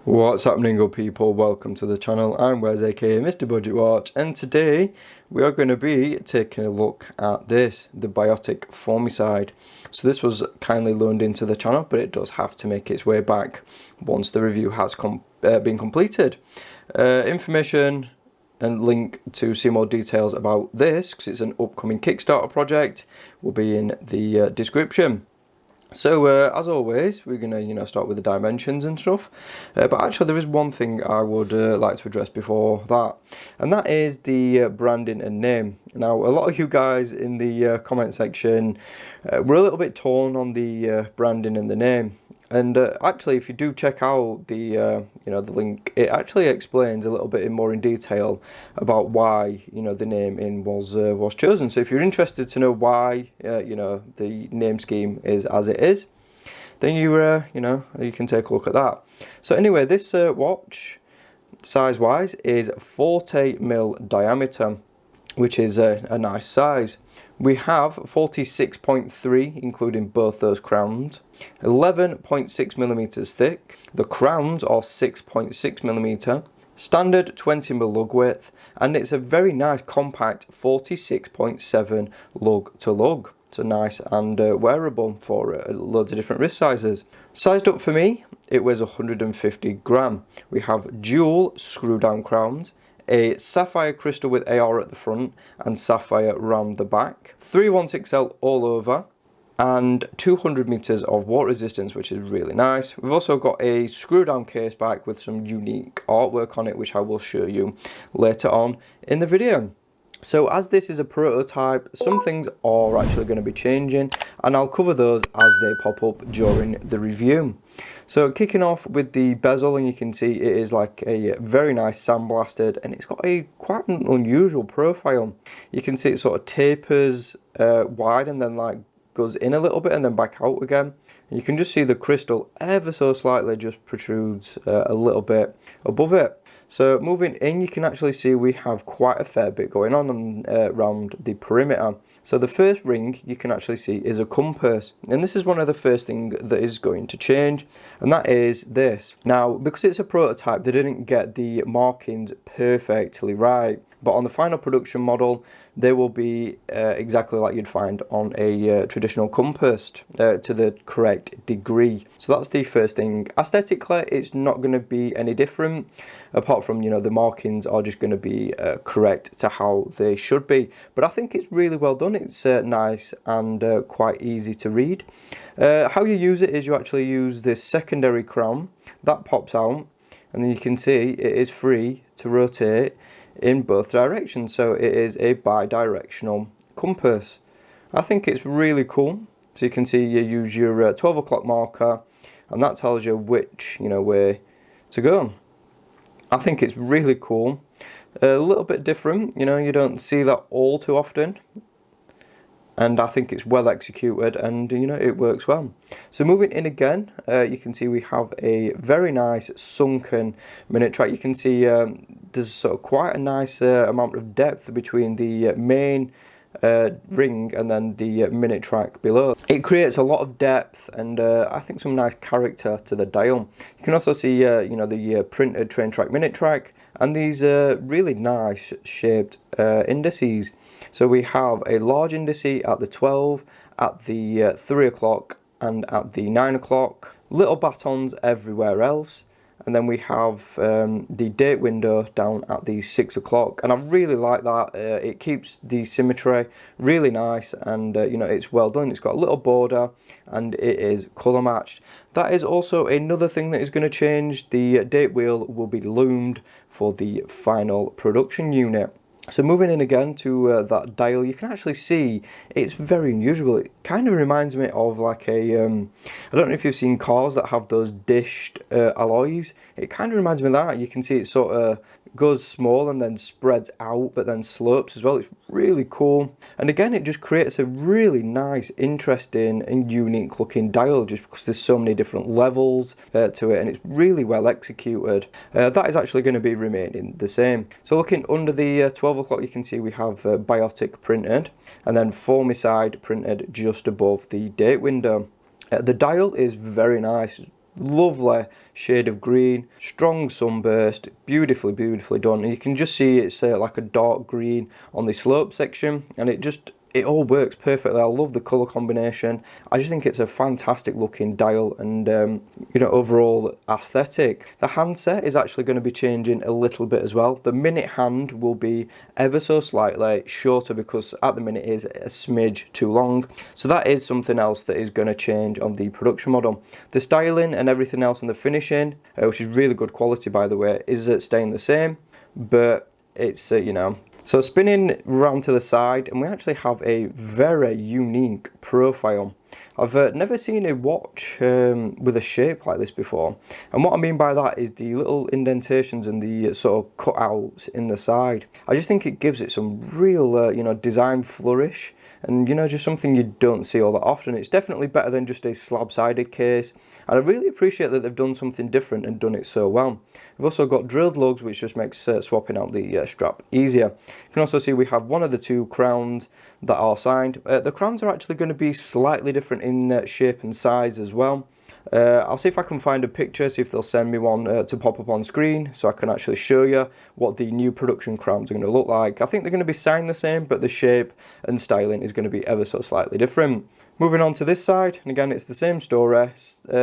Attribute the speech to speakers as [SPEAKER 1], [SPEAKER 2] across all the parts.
[SPEAKER 1] What's happening, good people? Welcome to the channel. I'm Wes, aka Mr. Budget Watch, and today we are going to be taking a look at this, the Biotic Formicide. So this was kindly loaned into the channel, but it does have to make its way back once the review has been completed. Information and link to see more details about this, because it's an upcoming Kickstarter project, will be in the description. So as always, we're gonna start with the dimensions and stuff, but actually there is one thing I would like to address before that, and that is the branding and name. Now, a lot of you guys in the comment section were a little bit torn on the branding and the name. And actually, if you do check out the the link, it actually explains a little bit more in detail about why the naming was chosen. So if you're interested to know why the name scheme is as it is, then you can take a look at that. So anyway, this watch, size wise, is 40mm diameter, which is a nice size. We have 46.3, including both those crowns, 11.6mm thick. The crowns are 6.6mm, standard 20mm lug width, and it's a very nice compact 46.7 lug to lug. So nice and wearable for loads of different wrist sizes. Sized up for me, it weighs 150 gram. We have dual screw down crowns, a sapphire crystal with AR at the front and sapphire round the back, 316L all over, and 200 meters of water resistance, which is really nice. We've also got a screw down case back with some unique artwork on it, which I will show you later on in the video. So as this is a prototype, some things are actually going to be changing, and I'll cover those as they pop up during the review. So kicking off with the bezel, and you can see it is like a very nice sandblasted, and it's got quite an unusual profile. You can see it sort of tapers wide and then like goes in a little bit and then back out again. And you can just see the crystal ever so slightly just protrudes a little bit above it. So moving in, you can actually see we have quite a fair bit going on around the perimeter. So the first ring you can actually see is a compass, and this is one of the first things that is going to change, and that is this. Now, because it's a prototype, they didn't get the markings perfectly right, but on the final production model, they will be exactly like you'd find on a traditional compass to the correct degree. So that's the first thing. Aesthetically, it's not going to be any different, apart from the markings are just going to be correct to how they should be. But I think it's really well done. It's nice and quite easy to read. How you use it is you actually use this secondary crown that pops out, and then you can see it is free to rotate in both directions, so it is a bi-directional compass. I think it's really cool. So you can see you use your 12 o'clock marker, and that tells you which way to go. I think it's really cool. A little bit different, you don't see that all too often, and I think it's well executed, and it works well. So moving in again, you can see we have a very nice sunken minute track. You can see there's sort of quite a nice amount of depth between the main ring and then the minute track below. It creates a lot of depth and I think some nice character to the dial. You can also see the printed train track, minute track, and these really nice shaped indices. So we have a large indice at the 12, at the 3 o'clock, and at the 9 o'clock. Little batons everywhere else. And then we have the date window down at the 6 o'clock, and I really like that. It keeps the symmetry really nice, and it's well done. It's got a little border, and it is colour matched. That is also another thing that is going to change. The date wheel will be loomed for the final production unit. So moving in again to that dial, you can actually see it's very unusual. It kind of reminds me of like a, I don't know if you've seen cars that have those dished alloys. It kind of reminds me of that. You can see it sort of goes small and then spreads out, but then slopes as well. It's really cool. And again, it just creates a really nice, interesting and unique looking dial, just because there's so many different levels to it, and it's really well executed. That is actually going to be remaining the same. So looking under the 12 o'clock, you can see we have Biotic printed, and then Formicide printed just above the date window. The dial is very nice, Lovely shade of green, strong sunburst, beautifully done. And you can just see it's like a dark green on the slope section, and it all works perfectly. I love the colour combination. I just think it's a fantastic looking dial and overall aesthetic. The handset is actually going to be changing a little bit as well. The minute hand will be ever so slightly shorter because at the minute it is a smidge too long. So that is something else that is going to change on the production model. The styling and everything else and the finishing, which is really good quality by the way, is staying the same, but it's So spinning round to the side, and we actually have a very unique profile. I've never seen a watch with a shape like this before, and what I mean by that is the little indentations and the sort of cutouts in the side. I just think it gives it some real design flourish, and just something you don't see all that often. It's definitely better than just a slab-sided case, and I really appreciate that they've done something different and done it so well. We've also got drilled lugs, which just makes swapping out the strap easier. You can also see we have one of the two crowns that are signed. The crowns are actually going to be slightly different in shape and size as well. I'll see if I can find a picture, see if they'll send me one to pop up on screen so I can actually show you what the new production crowns are going to look like. I think they're going to be signed the same, but the shape and styling is going to be ever so slightly different. Moving on to this side, and again it's the same story,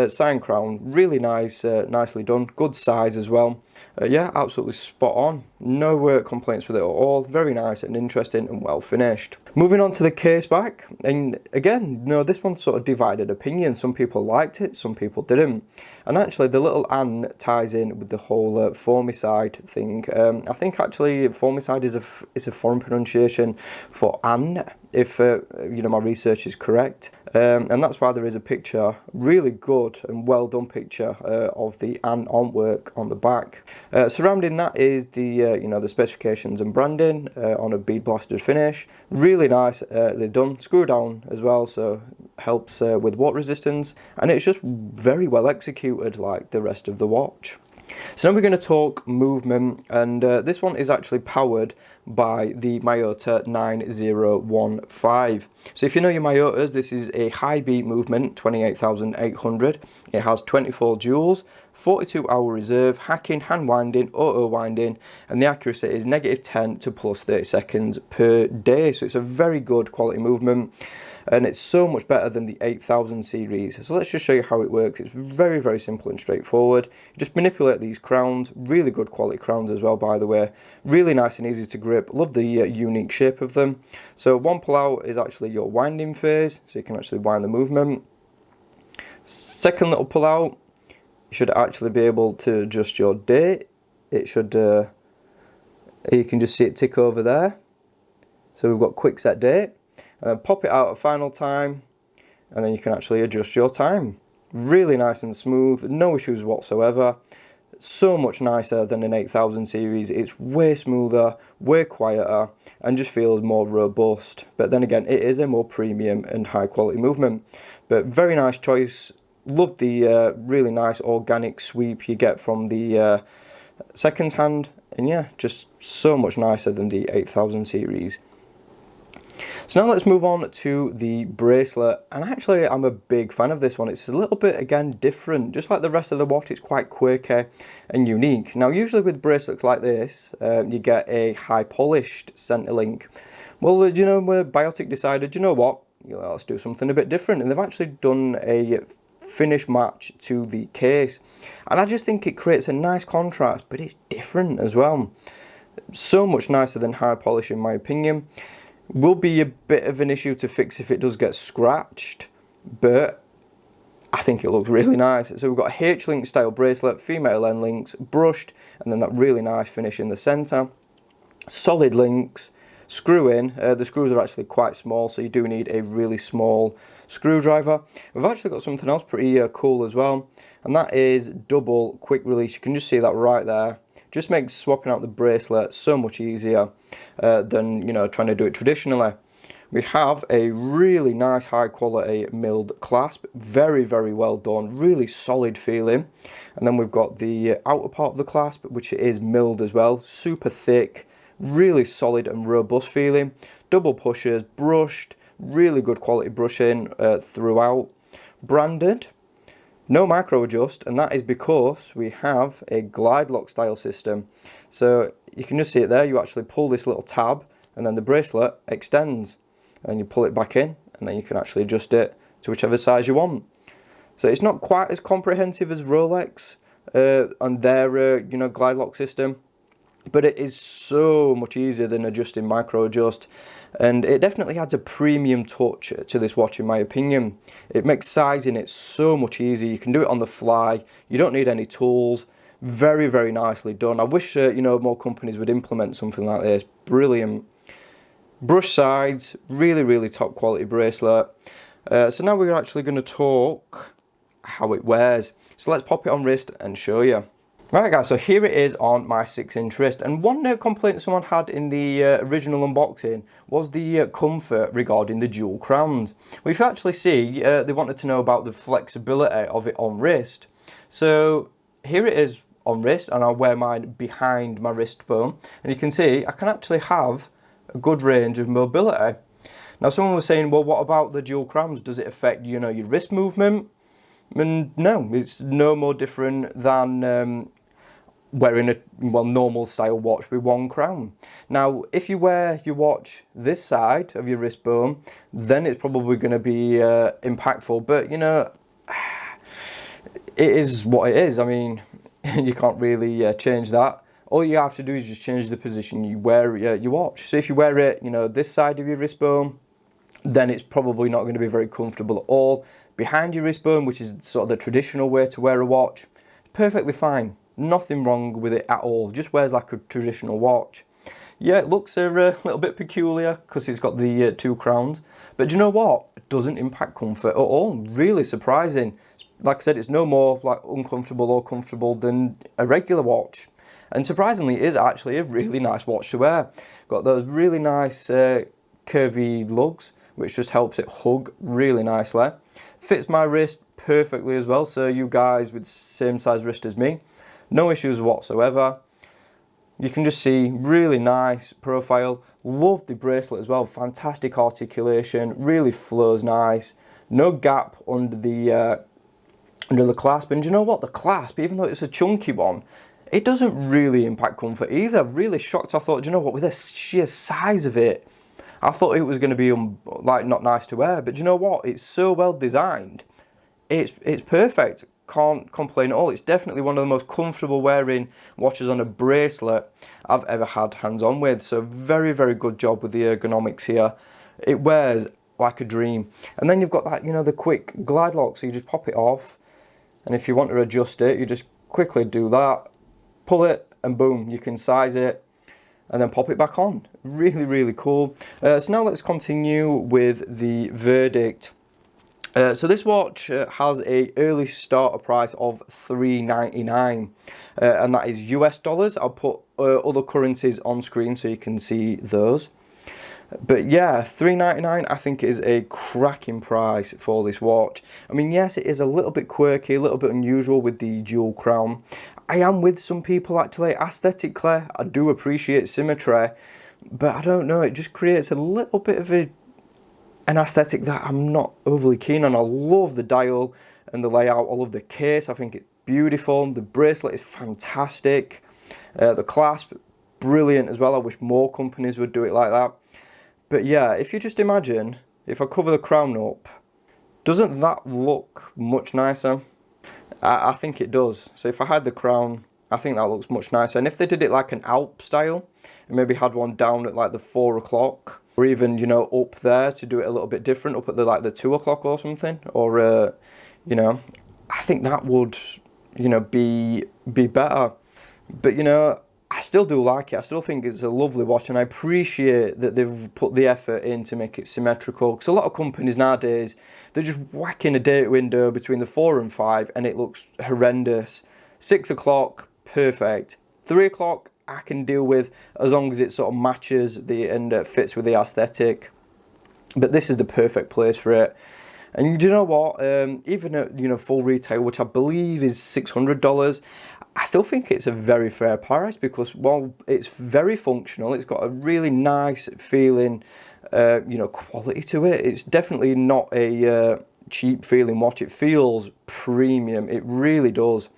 [SPEAKER 1] signed crown, really nice, nicely done, good size as well. Yeah, absolutely spot on, no complaints with it at all, very nice and interesting and well finished. Moving on to the case back, and again, this one sort of divided opinion. Some people liked it, some people didn't. And actually the little "an" ties in with the whole Formicide thing. I think actually Formicide is a foreign pronunciation for "an", if my research is correct. And that's why there is a picture, really good and well done picture of the "an" artwork on the back. Surrounding that is the the specifications and branding on a bead blasted finish. Really nice, they're done, screw down as well, so helps with water resistance, and it's just very well executed like the rest of the watch. So now we're going to talk movement, and this one is actually powered by the Miyota 9015. So if you know your Miyotas, this is a high beat movement, 28,800. It has 24 joules, 42 hour reserve, hacking, hand winding, auto winding, and the accuracy is -10 to +30 seconds per day. So it's a very good quality movement, and it's so much better than the 8000 series. So let's just show you how it works. It's very simple and straightforward. You just manipulate these crowns, really good quality crowns as well by the way, really nice and easy to grip. Love the unique shape of them. So one pull out is actually your winding phase, so you can actually wind the movement. Second little pull out, you should actually be able to adjust your date. It should, you can just see it tick over there. So we've got quick set date. And then pop it out at final time, and then you can actually adjust your time. Really nice and smooth, no issues whatsoever. So much nicer than an 8000 series. It's way smoother, way quieter, and just feels more robust. But then again, it is a more premium and high quality movement. But very nice choice. Love the really nice organic sweep you get from the second hand. And yeah, just so much nicer than the 8000 series. So now let's move on to the bracelet, and actually I'm a big fan of this one. It's a little bit, again, different. Just like the rest of the watch, it's quite quirky and unique. Now usually with bracelets like this, you get a high polished centre link. Well, where Biotic decided, what, let's do something a bit different, and they've actually done a finish match to the case, and I just think it creates a nice contrast, but it's different as well. So much nicer than high polish in my opinion. Will be a bit of an issue to fix if it does get scratched, but I think it looks really nice. So we've got a H-link style bracelet, female end links, brushed, and then that really nice finish in the centre. Solid links, screw in. The screws are actually quite small, so you do need a really small screwdriver. We've actually got something else pretty cool as well, and that is double quick release. You can just see that right there. Just makes swapping out the bracelet so much easier than trying to do it traditionally. We have a really nice high quality milled clasp, very well done, really solid feeling. And then we've got the outer part of the clasp, which is milled as well, super thick, really solid and robust feeling. Double pushers, brushed, really good quality brushing throughout. Branded, No micro adjust, and that is because we have a glide lock style system. So you can just see it there, you actually pull this little tab and then the bracelet extends, and then you pull it back in and then you can actually adjust it to whichever size you want. So it's not quite as comprehensive as Rolex and their glide lock system, but it is so much easier than adjusting micro adjust, and it definitely adds a premium touch to this watch in my opinion. It makes sizing it so much easier. You can do it on the fly, you don't need any tools. Very, very nicely done. I wish more companies would implement something like this. Brilliant. Brush sides, really, really top quality bracelet. So now we're actually going to talk how it wears. So let's pop it on wrist and show you. Right guys, so here it is on my 6-inch wrist, and one complaint someone had in the original unboxing was the comfort regarding the dual crowns. Well, if you actually see, they wanted to know about the flexibility of it on wrist. So here it is on wrist, and I'll wear mine behind my wrist bone, and you can see I can actually have a good range of mobility. Now someone was saying, well, what about the dual crowns? Does it affect your wrist movement? And no, it's no more different than wearing a normal style watch with one crown. Now if you wear your watch this side of your wrist bone, then it's probably going to be impactful, but it is what it is. I mean, you can't really change that. All you have to do is just change the position you wear your watch. So if you wear it this side of your wrist bone, then it's probably not going to be very comfortable at all. Behind your wrist bone, which is sort of the traditional way to wear a watch, perfectly fine. Nothing wrong with it at all. Just wears like a traditional watch. Yeah, it looks a little bit peculiar because it's got the 2 crowns. But do you know what? It doesn't impact comfort at all. Really surprising. Like I said, it's no more like uncomfortable or comfortable than a regular watch. And surprisingly, it is actually a really nice watch to wear. Got those really nice curvy lugs, which just helps it hug really nicely. Fits my wrist perfectly as well, so you guys with same size wrist as me, no issues whatsoever. You can just see really nice profile. Love the bracelet as well, fantastic articulation, really flows nice. No gap under the clasp, and do you know what? The clasp, even though it's a chunky one, it doesn't really impact comfort either. Really shocked. I thought, do you know what? With the sheer size of it, I thought it was going to be not nice to wear. But do you know what? It's so well designed. It's perfect. Can't complain at all. It's definitely one of the most comfortable wearing watches on a bracelet I've ever had hands on with. So very, very good job with the ergonomics here. It wears like a dream. And then you've got that, the quick glide lock. So you just pop it off, and if you want to adjust it, you just quickly do that, pull it, and boom, you can size it and then pop it back on. Really, really cool. So now let's continue with the verdict. So this watch has a early starter price of $399, and that is US dollars. I'll put other currencies on screen so you can see those. But yeah, $399 I think is a cracking price for this watch. I mean, yes, it is a little bit quirky, a little bit unusual with the dual crown. I am with some people actually. Aesthetically, I do appreciate symmetry, but I don't know, it just creates a little bit of an aesthetic that I'm not overly keen on. I love the dial and the layout. I love the case. I think it's beautiful. The bracelet is fantastic. The clasp, brilliant as well. I wish more companies would do it like that. But yeah, if you just imagine, if I cover the crown up, doesn't that look much nicer? I think it does. So if I had the crown, I think that looks much nicer. And if they did it like an Alp style, and maybe had one down at like the 4 o'clock, or even, up there to do it a little bit different, up at the 2 o'clock or something, or, I think that would, be better. But, I still do like it. I still think it's a lovely watch, and I appreciate that they've put the effort in to make it symmetrical. Because a lot of companies nowadays, they're just whacking a date window between the 4 and 5, and it looks horrendous. 6 o'clock, perfect. 3 o'clock, I can deal with as long as it sort of matches and fits with the aesthetic. But this is the perfect place for it. And you know what? Even at full retail, which I believe is $600. I still think it's a very fair price because while it's very functional, it's got a really nice feeling, quality to it. It's definitely not a cheap feeling watch. It feels premium, it really does.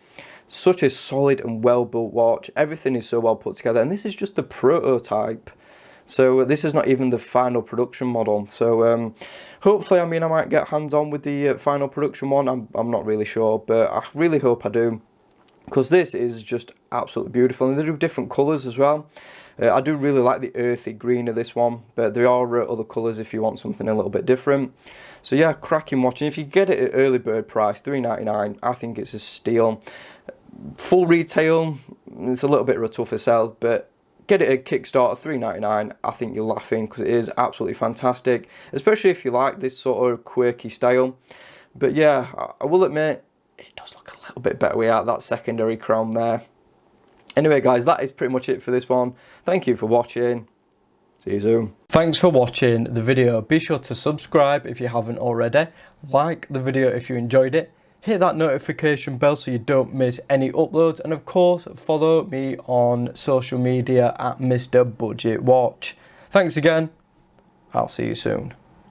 [SPEAKER 1] Such a solid and well built watch. Everything is so well put together, and this is just the prototype. So this is not even the final production model. So hopefully, I might get hands on with the final production one. I'm not really sure, but I really hope I do, because this is just absolutely beautiful, and they do different colours as well. I do really like the earthy green of this one, but there are other colours if you want something a little bit different. So yeah, cracking watch, and if you get it at early bird price, $3.99, I think it's a steal. Full retail, it's a little bit of a tougher sell, but get it at Kickstarter, $3.99, I think you're laughing, because it is absolutely fantastic, especially if you like this sort of quirky style. But yeah, I will admit, it does look a little bit better without that secondary crown there. Anyway guys, that is pretty much it for this one. Thank you for watching. See you soon. Thanks for watching the video. Be sure to subscribe if you haven't already. Like the video if you enjoyed it. Hit that notification bell so you don't miss any uploads. And of course, follow me on social media at Mr. Budget Watch. Thanks again. I'll see you soon.